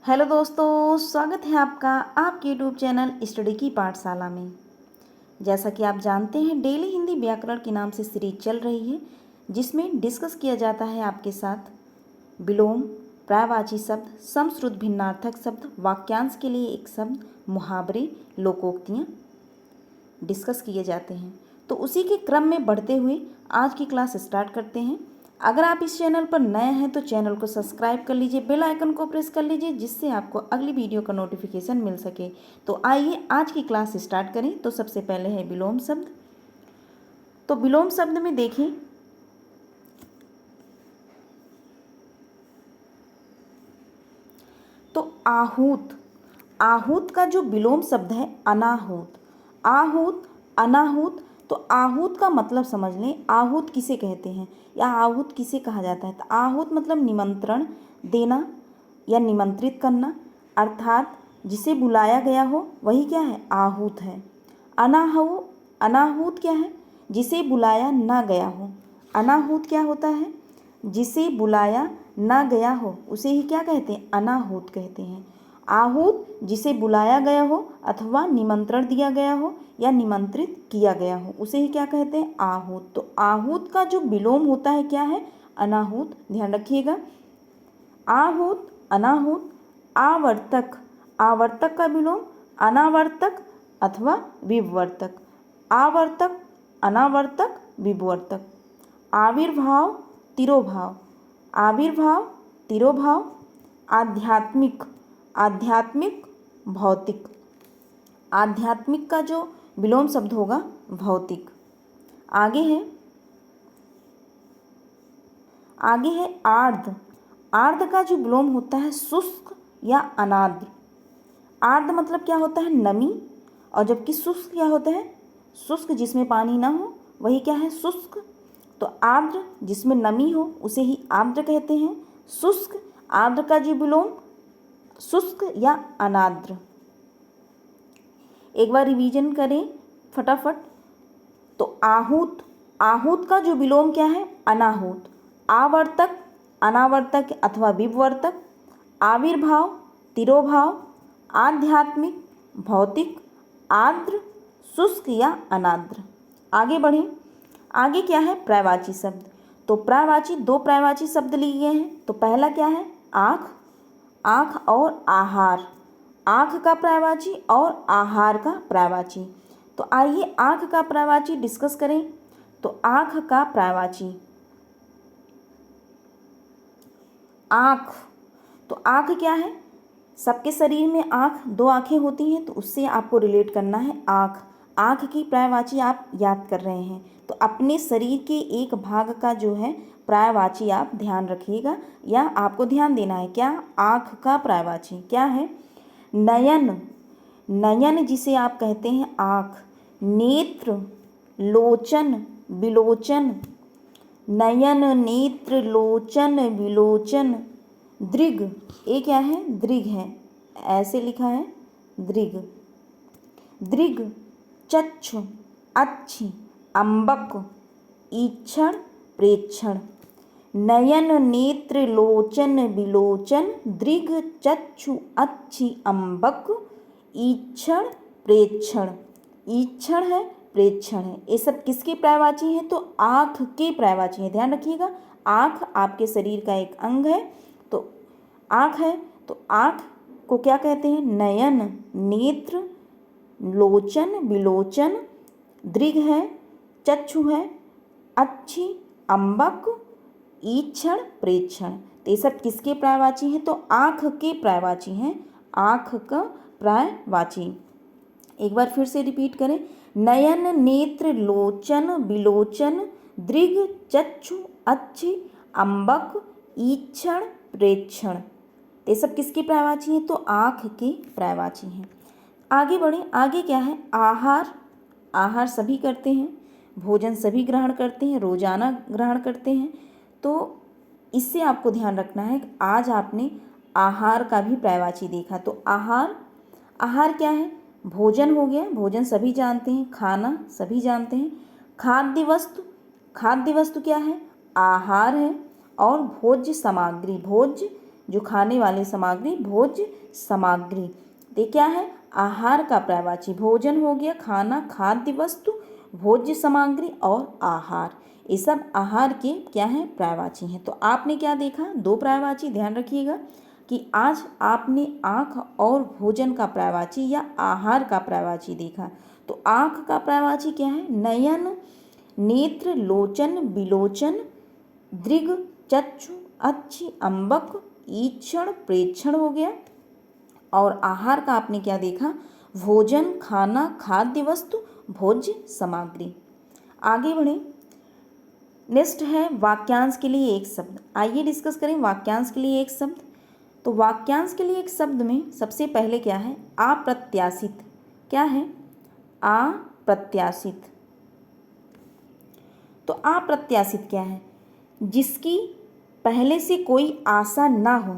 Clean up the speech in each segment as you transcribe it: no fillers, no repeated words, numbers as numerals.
Hello दोस्तों, स्वागत है आपका आपके यूट्यूब चैनल स्टडी की पाठशाला में। जैसा कि आप जानते हैं, डेली हिंदी व्याकरण के नाम से सीरीज चल रही है, जिसमें डिस्कस किया जाता है आपके साथ विलोम, पर्यायवाची शब्द, समश्रुत भिन्नार्थक शब्द, वाक्यांश के लिए एक शब्द, मुहावरे, लोकोक्तियाँ डिस्कस किए जाते हैं। तो उसी के क्रम में बढ़ते हुए आज की क्लास स्टार्ट करते हैं। अगर आप इस चैनल पर नए हैं तो चैनल को सब्सक्राइब कर लीजिए, बेल आइकन को प्रेस कर लीजिए, जिससे आपको अगली वीडियो का नोटिफिकेशन मिल सके। तो आइए आज की क्लास स्टार्ट करें। तो सबसे पहले है विलोम शब्द। तो विलोम शब्द में देखें तो आहूत, आहूत का जो विलोम शब्द है अनाहूत। आहूत, अनाहूत। तो आहूत का मतलब समझ लें, आहूत किसे कहते हैं या आहूत किसे कहा जाता है। तो आहूत मतलब निमंत्रण देना या निमंत्रित करना, अर्थात जिसे बुलाया गया हो वही क्या है, आहूत है। अनाहूत क्या है, जिसे बुलाया ना गया हो। अनाहूत क्या होता है, जिसे बुलाया ना गया हो उसे ही क्या कहते हैं, अनाहूत कहते हैं। आहूत जिसे बुलाया गया हो अथवा निमंत्रण दिया गया हो या निमंत्रित किया गया हो उसे ही क्या कहते हैं, आहूत। तो आहूत का जो विलोम होता है क्या है, अनाहूत। ध्यान रखिएगा, आहूत, अनाहूत। आवर्तक, आवर्तक का विलोम अनावर्तक अथवा विवर्तक। आवर्तक, अनावर्तक, विवर्तक। आविर्भाव, तिरोभाव, आविर्भाव, तिरोभाव। आध्यात्मिक, आध्यात्मिक, भौतिक। आध्यात्मिक का जो विलोम शब्द होगा भौतिक। आगे है आर्द्र। आर्द्र का जो विलोम होता है शुष्क या अनाद्र। आर्द्र मतलब क्या होता है, नमी, और जबकि शुष्क क्या होता है, शुष्क जिसमें पानी ना हो वही क्या है, शुष्क। तो आर्द्र जिसमें नमी हो उसे ही आर्द्र कहते हैं। शुष्क, आर्द्र का जो विलोम शुष्क या अनाद्र। एक बार रिवीजन करें फटाफट। तो आहूत, आहूत का जो विलोम क्या है, अनाहूत। आवर्तक, अनावर्तक अथवा विवर्तक। आविर्भाव, तिरोभाव। आध्यात्मिक, भौतिक। आर्द्र, शुष्क या अनाद्र। आगे बढ़ें। आगे क्या है, पर्यायवाची शब्द। तो पर्यायवाची, दो पर्यायवाची शब्द लिए गए हैं। तो पहला क्या है, आँख, आँख और आहार। आँख का पर्यायवाची और आहार का पर्यायवाची। तो आइए आँख का पर्यायवाची डिस्कस करें। तो आँख का पर्यायवाची आँख। तो आँख क्या है, सबके शरीर में आँख, दो आँखें होती हैं, तो उससे आपको रिलेट करना है आँख। आँख की पर्यायवाची आप याद कर रहे हैं, तो अपने शरीर के एक भाग का जो है पर्यायवाची आप ध्यान रखिएगा या आपको ध्यान देना है। क्या, आँख का पर्यायवाची क्या है, नयन। नयन जिसे आप कहते हैं आँख। नेत्र, लोचन, विलोचन। नयन, नेत्र, लोचन, विलोचन। दृग, ये क्या है, दृग है, ऐसे लिखा है दृग। दृग, चक्षु, अच्छी, अम्बक, ईक्षण, प्रेक्षण। नयन, नेत्र, लोचन, विलोचन, दृग, चक्षु, अच्छी, अम्बक, ईक्षण, प्रेक्षण। ईक्षण है, प्रेक्षण है, ये सब किसके पर्यायवाची हैं, तो आँख के पर्यायवाची हैं। ध्यान रखिएगा, आँख आपके शरीर का एक अंग है। तो आँख है, तो आँख को क्या कहते हैं, नयन, नेत्र, लोचन, विलोचन। दृग है, चक्षु है, अच्छी, अम्बक, ईक्षण, प्रेक्षण। तो ये सब किसके पर्यायवाची हैं, तो आँख के पर्यायवाची हैं। आँख का पर्यायवाची एक बार फिर से रिपीट करें। नयन, नेत्र, लोचन, विलोचन, दृग, चक्षु, अच्छी, अम्बक, ईक्षण, प्रेक्षण। ये सब किसकी पर्यायवाची हैं, तो आँख की पर्यायवाची हैं। आगे बढ़ें। आगे क्या है, आहार। आहार सभी करते हैं, भोजन सभी ग्रहण करते हैं, रोजाना ग्रहण करते हैं। तो इससे आपको ध्यान रखना है, आज आपने आहार का भी पर्यायवाची देखा। तो आहार, आहार क्या है, भोजन हो गया, भोजन सभी जानते हैं, खाना सभी जानते हैं। खाद्य वस्तु, खाद्य वस्तु क्या है, आहार है। और भोज्य सामग्री, भोज्य जो खाने वाली सामग्री, भोज्य सामग्री। तो क्या है, आहार का पर्यायवाची भोजन हो गया, खाना, खाद्य वस्तु, भोज्य सामग्री और आहार, ये सब आहार के क्या हैं, पर्यायवाची हैं। तो आपने क्या देखा, दो पर्यायवाची। ध्यान रखिएगा कि आज आपने आँख और भोजन का पर्यायवाची या आहार का पर्यायवाची देखा। तो आँख का पर्यायवाची क्या है, नयन, नेत्र, लोचन, विलोचन, दृग, चक्षु, अच्छी, अम्बक, ईक्षण, प्रेक्षण हो गया। और आहार का आपने क्या देखा, भोजन, खाना, खाद्य वस्तु, भोज्य सामग्री। आगे बढ़ें, नेक्स्ट है वाक्यांश के लिए एक शब्द। आइए डिस्कस करें वाक्यांश के लिए एक शब्द। तो वाक्यांश के लिए एक शब्द में सबसे पहले क्या है, अप्रत्याशित। क्या है, अप्रत्याशित। तो अप्रत्याशित क्या है, जिसकी पहले से कोई आशा ना हो,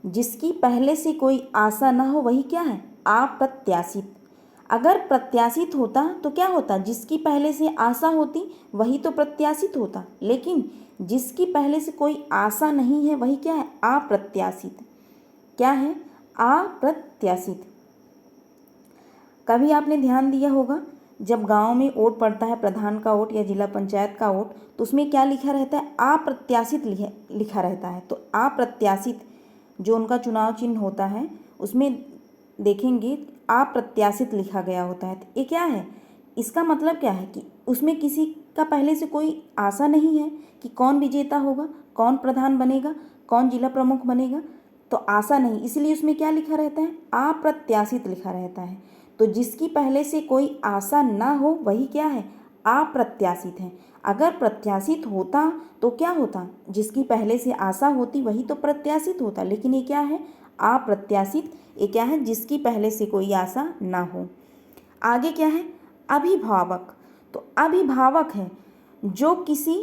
जिसकी पहले से कोई आशा ना हो वही क्या है, अप्रत्याशित। अगर प्रत्याशित होता तो क्या होता, जिसकी पहले से आशा होती वही तो प्रत्याशित होता, लेकिन जिसकी पहले से कोई आशा नहीं है वही क्या है, अप्रत्याशित। क्या है, अप्रत्याशित। कभी आपने ध्यान दिया होगा, जब गांव में वोट पड़ता है, प्रधान का वोट या जिला पंचायत का वोट, तो उसमें क्या लिखा रहता है, अप्रत्याशित लिखा रहता है। तो अप्रत्याशित जो उनका चुनाव चिन्ह होता है उसमें देखेंगे अप्रत्याशित लिखा गया होता है। तो ये क्या है, इसका मतलब क्या है कि उसमें किसी का पहले से कोई आशा नहीं है कि कौन विजेता होगा, कौन प्रधान बनेगा, कौन जिला प्रमुख बनेगा, तो आशा नहीं, इसलिए उसमें क्या लिखा रहता है, अप्रत्याशित लिखा रहता है। तो जिसकी पहले से कोई आशा ना हो वही क्या है, अप्रत्याशित है। अगर प्रत्याशित होता तो क्या होता, जिसकी पहले से आशा होती वही तो प्रत्याशित होता, लेकिन ये क्या है, अप्रत्याशित। ये क्या है, जिसकी पहले से कोई आशा ना हो। आगे क्या है, अभिभावक। तो अभिभावक है जो किसी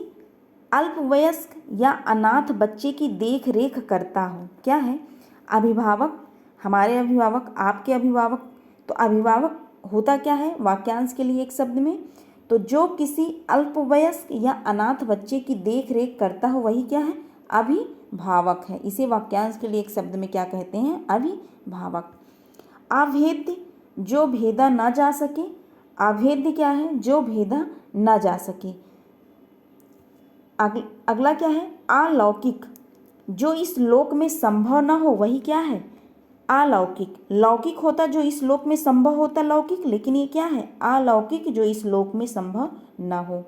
अल्पवयस्क या अनाथ बच्चे की देख रेख करता हो। क्या है, अभिभावक, हमारे अभिभावक, आपके अभिभावक। तो अभिभावक होता क्या है, वाक्यांश के लिए एक शब्द में, तो जो किसी अल्पवयस्क या अनाथ बच्चे की देख रेख करता हो वही क्या है, अभिभावक है। इसे वाक्यांश के लिए एक शब्द में क्या कहते हैं, अभिभावक। अभेद्य, जो भेदा ना जा सके। अभेद्य क्या है, जो भेदा ना जा सके। अगला क्या है, अलौकिक, जो इस लोक में संभव ना हो वही क्या है, अलौकिक। लौकिक होता जो इस लोक में संभव होता लौकिक, लेकिन ये क्या है, अलौकिक, जो इस लोक में संभव ना हो।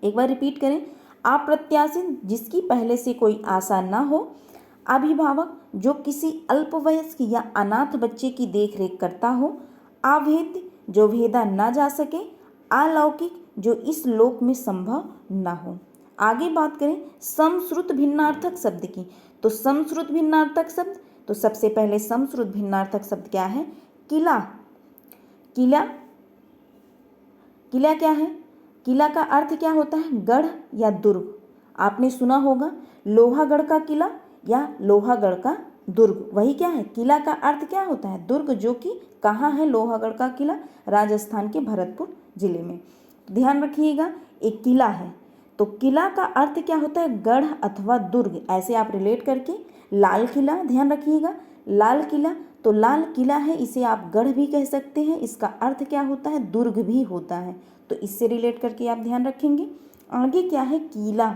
एक बार रिपीट करें, अप्रत्याशित, जिसकी पहले से कोई आशा ना हो। अभिभावक, जो किसी अल्पवयस्क या अनाथ बच्चे की देख रेख करता हो। अभेद्य, जो भेदा ना जा सके। अलौकिक, जो इस लोक में संभव ना हो। आगे बात करें समश्रुत भिन्नार्थक शब्द की। तो समश्रुत भिन्नार्थक शब्द, तो सबसे पहले समश्रुत भिन्नार्थक शब्द क्या है, किला। किला, किला क्या है, किला का अर्थ क्या होता है, गढ़ या दुर्ग। आपने सुना होगा लोहागढ़ का किला या लोहागढ़ का दुर्ग, वही क्या है, किला का अर्थ क्या होता है, दुर्ग, जो कि कहाँ है लोहागढ़ का किला, राजस्थान के भरतपुर जिले में। ध्यान रखिएगा, एक किला है, तो किला का अर्थ क्या होता है, गढ़ अथवा दुर्ग। ऐसे आप रिलेट करके, लाल किला, ध्यान रखिएगा, लाल किला, तो लाल किला है, इसे आप गढ़ भी कह सकते हैं, इसका अर्थ क्या होता है, दुर्ग भी होता है। तो इससे रिलेट करके आप ध्यान रखेंगे। आगे क्या है, कीला।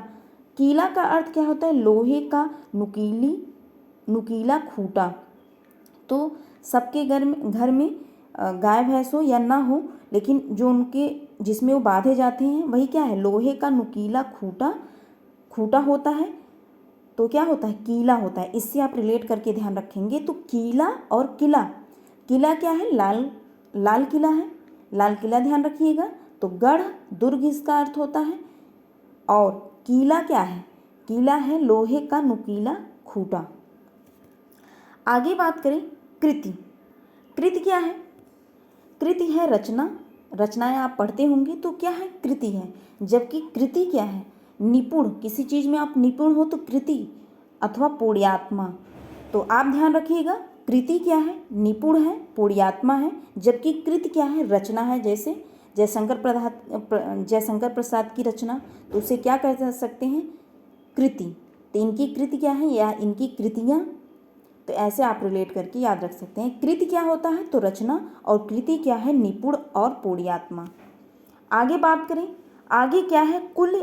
कीला का अर्थ क्या होता है, लोहे का नुकीला खूंटा। तो सबके घर में गाय भैंस हो या ना हो, लेकिन जो उनके जिसमें वो बांधे जाते हैं वही क्या है, लोहे का नुकीला खूंटा होता है। तो क्या होता है, कीला होता है। इससे आप रिलेट करके ध्यान रखेंगे। तो कीला और किला, किला क्या है, लाल किला है, लाल किला ध्यान रखिएगा। तो गढ़ दुर्ग इसका अर्थ होता है, और कीला क्या है, कीला है लोहे का नुकीला खूंटा। आगे बात करें कृति। कृति क्या है, कृति है रचना, रचनाएं आप पढ़ते होंगे तो क्या है, कृति है। जबकि कृति क्या है, निपुण, किसी चीज़ में आप निपुण हो तो कृति अथवा पुण्यात्मा। तो आप ध्यान रखिएगा, कृति क्या है, निपुण है, पुण्यात्मा है, जबकि कृति क्या है, रचना है। जैसे जयशंकर प्रसाद की रचना, तो उसे क्या कह सकते हैं, कृति। तो इनकी कृति क्या है या इनकी कृतियाँ, तो ऐसे आप रिलेट करके याद रख सकते हैं। कृति क्या होता है, तो रचना, और कृति क्या है, निपुण और पूर्णात्मा। आगे बात करें, आगे क्या है, कुल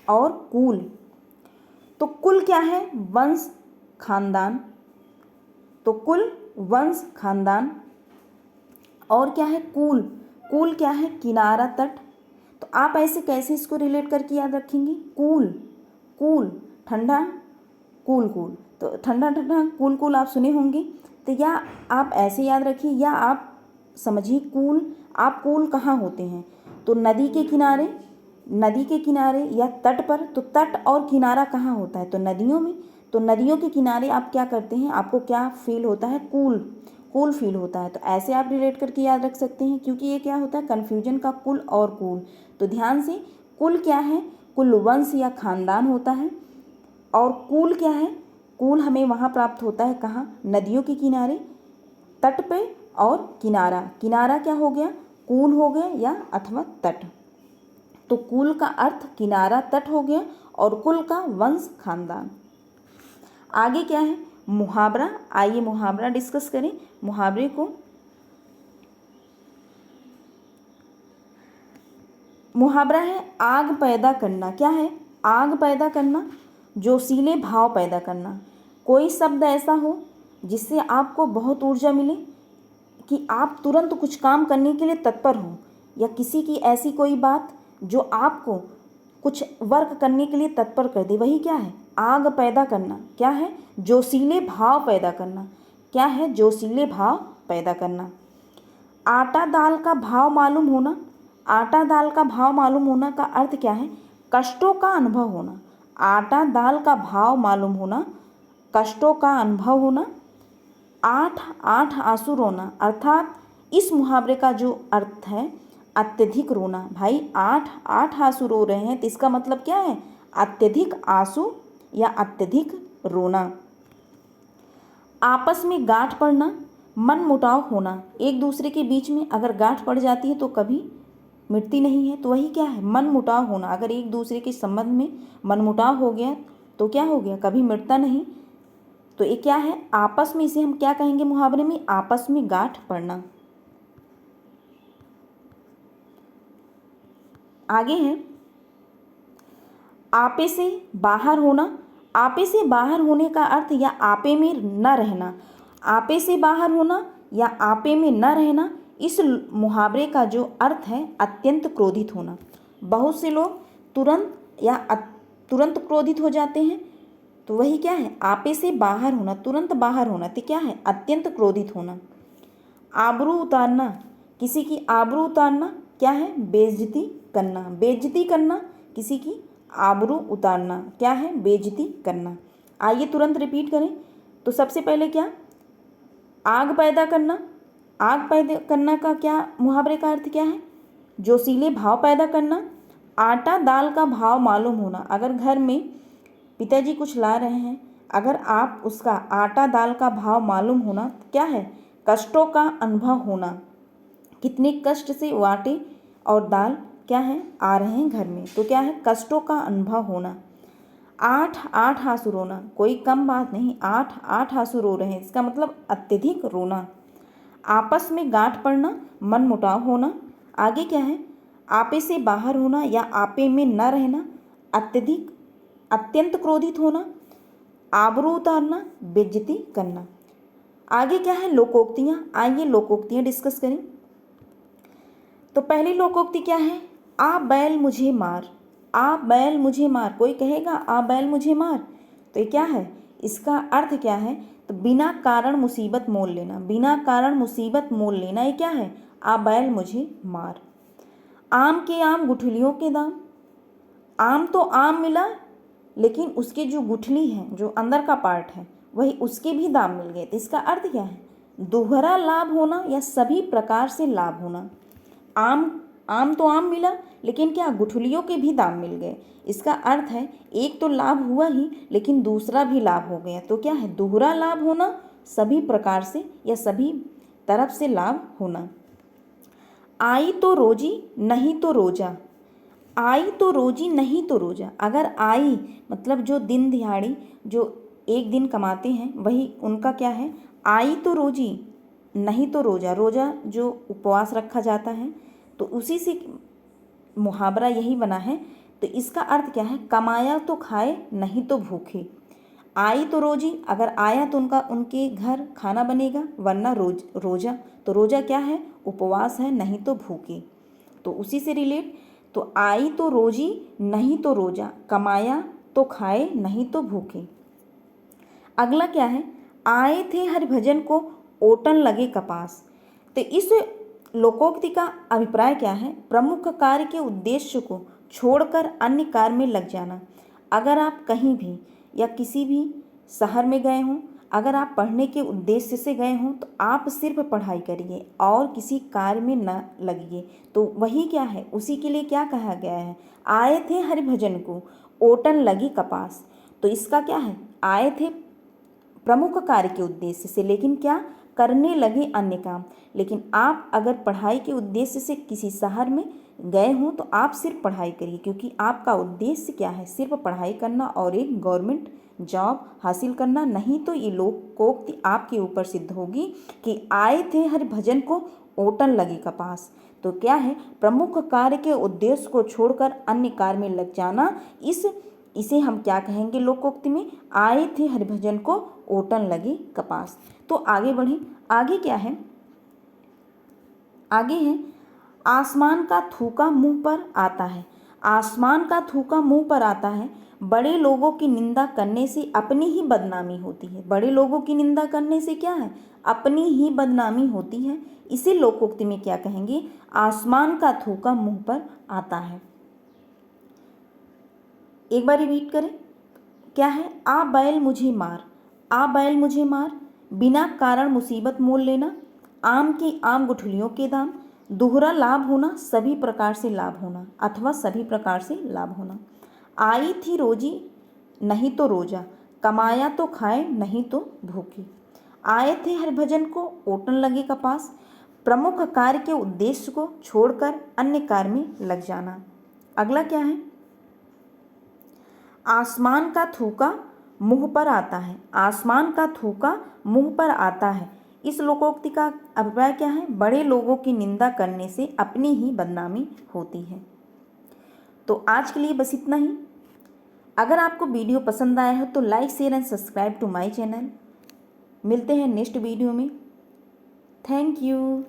और कुल। तो कुल क्या है, वंश खानदान, तो कुल वंश खानदान। और क्या है, कुल, कुल क्या है, किनारा तट। तो आप ऐसे कैसे इसको रिलेट करके याद रखेंगे, कुल, कूल ठंडा, कूल कूल, तो ठंडा ठंडा कूल कूल आप सुने होंगे। तो या आप ऐसे याद रखिए, या आप समझिए कूल, आप कूल कहाँ होते हैं, तो नदी के किनारे, नदी के किनारे या तट पर। तो तट और किनारा कहाँ होता है, तो नदियों में। तो नदियों के किनारे आप क्या करते हैं, आपको क्या फील होता है, कूल, कूल फील होता है। तो ऐसे आप रिलेट करके याद रख सकते हैं, क्योंकि ये क्या होता है, कन्फ्यूजन का कुल और कूल। तो ध्यान से, कुल क्या है, कुल वंश या खानदान होता है, और कूल क्या है, कूल हमें वहाँ प्राप्त होता है कहाँ, नदियों के किनारे, तट पे, और किनारा, किनारा क्या हो गया, कूल हो गया या अथवा तट। तो कूल का अर्थ किनारा तट हो गया, और कुल का वंश खानदान। आगे क्या है, मुहावरा। आइए मुहावरा डिस्कस करें। मुहावरे को, मुहावरा है आग पैदा करना। क्या है, आग पैदा करना, जोशीले भाव पैदा करना। कोई शब्द ऐसा हो जिससे आपको बहुत ऊर्जा मिले कि आप तुरंत कुछ काम करने के लिए तत्पर हो, या किसी की ऐसी कोई बात जो आपको कुछ वर्क करने के लिए तत्पर कर दे, वही क्या है, आग पैदा करना। क्या है, जोशीले भाव पैदा करना। क्या है, जोशीले भाव पैदा करना। आटा दाल का भाव मालूम होना। आटा दाल का भाव मालूम होना का अर्थ क्या है, कष्टों का अनुभव होना। आटा दाल का भाव मालूम होना, कष्टों का अनुभव होना। आठ आठ आंसू रोना, अर्थात इस मुहावरे का जो अर्थ है, अत्यधिक रोना। भाई आठ आठ आंसू रो रहे हैं, तो इसका मतलब क्या है, अत्यधिक आंसू या अत्यधिक रोना। आपस में गांठ पड़ना, मन मुटाव होना। एक दूसरे के बीच में अगर गांठ पड़ जाती है तो कभी मिटती नहीं है, तो वही क्या है, मन मुटाव होना। अगर एक दूसरे के संबंध में मन मुटाव हो गया तो क्या हो गया, कभी मिटता नहीं। तो ये क्या है, आपस में, इसे हम क्या कहेंगे मुहावरे में, आपस में गांठ पड़ना। आगे है आपे से बाहर होना। आपे से बाहर होने का अर्थ, या आपे में न रहना। आपे से बाहर होना या आपे में न रहना, इस मुहावरे का जो अर्थ है, अत्यंत क्रोधित होना। बहुत से लोग तुरंत या तुरंत क्रोधित हो जाते हैं, तो वही क्या है, आपे से बाहर होना, तुरंत बाहर होना, तो क्या है, अत्यंत क्रोधित होना। आबरू उतारना, किसी की आबरू उतारना, क्या है, बेइज्जती करना। बेइज्जती करना, किसी की आबरू उतारना, क्या है, बेइज्जती करना। आइए तुरंत रिपीट करें। तो सबसे पहले क्या, आग पैदा करना। आग पैदा करना का क्या, मुहावरे का अर्थ क्या है, जोशीले भाव पैदा करना। आटा दाल का भाव मालूम होना, अगर घर में पिताजी कुछ ला रहे हैं, अगर आप उसका आटा दाल का भाव मालूम होना, तो क्या है, कष्टों का अनुभव होना, कितने कष्ट से वो आटे और दाल क्या है आ रहे हैं घर में, तो क्या है, कष्टों का अनुभव होना। आठ आठ आंसू रोना, कोई कम बात नहीं, आठ आठ आंसू रो रहे हैं, इसका मतलब अत्यधिक रोना। आपस में गांठ पड़ना, मन मुटाव होना। आगे क्या है, आपे से बाहर होना या आपे में न रहना, अत्यधिक अत्यंत क्रोधित होना। आबरू उतारना, बेइज्जती करना। आगे क्या है, लोकोक्तियाँ। आइए लोकोक्तियाँ डिस्कस करें। तो पहली लोकोक्ति क्या है, आ बैल मुझे मार। आ बैल मुझे मार, कोई कहेगा आ बैल मुझे मार, तो ये क्या है, इसका अर्थ क्या है, तो बिना कारण मुसीबत मोल लेना। बिना कारण मुसीबत मोल लेना, ये क्या है, आ बैल मुझे मार। आम के आम गुठलियों के दाम। आम तो आम मिला, लेकिन उसके जो गुठली है, जो अंदर का पार्ट है, वही उसके भी दाम मिल गए, तो इसका अर्थ क्या है, दोहरा लाभ होना या सभी प्रकार से लाभ होना। आम आम तो आम मिला, लेकिन क्या, गुठलियों के भी दाम मिल गए। इसका अर्थ है एक तो लाभ हुआ ही, लेकिन दूसरा भी लाभ हो गया, तो क्या है, दोहरा लाभ होना, सभी प्रकार से या सभी तरफ से लाभ होना। आई तो रोजी नहीं तो रोजा। आई तो रोजी नहीं तो रोजा। अगर आई मतलब जो दिन दिहाड़ी जो एक दिन कमाते हैं वही उनका क्या है, आई तो रोजी नहीं तो रोजा। रोजा जो उपवास रखा जाता है, तो उसी से मुहावरा यही बना है। तो इसका अर्थ क्या है, कमाया तो खाए नहीं तो भूखे। आई तो रोजी, अगर आया तो उनके घर खाना बनेगा, वरना रोजा। तो रोजा क्या है, उपवास है, नहीं तो भूखे। तो उसी से रिलेट, तो आई तो रोजी नहीं तो रोजा, कमाया तो खाए नहीं तो भूखे। अगला क्या है, आए थे हरिभजन को ओटन लगे कपास। तो इस लोकोक्ति का अभिप्राय क्या है, प्रमुख कार्य के उद्देश्य को छोड़कर अन्य कार्य में लग जाना। अगर आप कहीं भी या किसी भी शहर में गए हों, अगर आप पढ़ने के उद्देश्य से गए हों, तो आप सिर्फ पढ़ाई करिए और किसी कार्य में न लगिए। तो वही क्या है, उसी के लिए क्या कहा गया है, आए थे हरिभजन को ओटन लगी कपास। तो इसका क्या है, आए थे प्रमुख कार्य के उद्देश्य से, लेकिन क्या करने लगे अन्य काम। लेकिन आप अगर पढ़ाई के उद्देश्य से किसी शहर में गए हों, तो आप सिर्फ पढ़ाई करिए, क्योंकि आपका उद्देश्य क्या है, सिर्फ पढ़ाई करना और एक गवर्नमेंट जॉब हासिल करना। नहीं तो ये लोकोक्ति आपके ऊपर सिद्ध होगी कि आए थे हरिभजन को ओटन लगे कपास। तो क्या है, प्रमुख कार्य के उद्देश्य को छोड़कर अन्य कार्य में लग जाना। इसे हम क्या कहेंगे लोकोक्ति में, आए थे हरिभजन को ओटन लगे कपास। तो आगे बढ़ें, आगे क्या है, आगे है आसमान का थूका मुंह पर आता है। आसमान का थूका मुंह पर आता है, बड़े लोगों की निंदा करने से अपनी ही बदनामी होती है। बड़े लोगों की निंदा करने से क्या है, अपनी ही बदनामी होती है। इसे लोकोक्ति में क्या कहेंगे, आसमान का थूका मुंह पर आता है। एक बार रिपीट करें, क्या है, आ बैल मुझे मार, आ बैल मुझे मार, बिना कारण मुसीबत मोल लेना, आम की आम गुठलियों के दाम, दोहरा लाभ होना, सभी प्रकार से लाभ होना अथवा सभी प्रकार से लाभ होना। आई थी रोजी नहीं तो रोजा, कमाया तो खाए नहीं तो भूखे। आए थे हरिभजन को ओटन लगे कपास, प्रमुख कार्य के उद्देश्य को छोड़कर अन्य कार्य में लग जाना। अगला क्या है, आसमान का थूका मुंह पर आता है। आसमान का थूका मुंह पर आता है, इस लोकोक्ति का अभिप्राय क्या है, बड़े लोगों की निंदा करने से अपनी ही बदनामी होती है। तो आज के लिए बस इतना ही। अगर आपको वीडियो पसंद आया हो तो like share and subscribe to my channel. मिलते हैं नेक्स्ट वीडियो में। Thank you.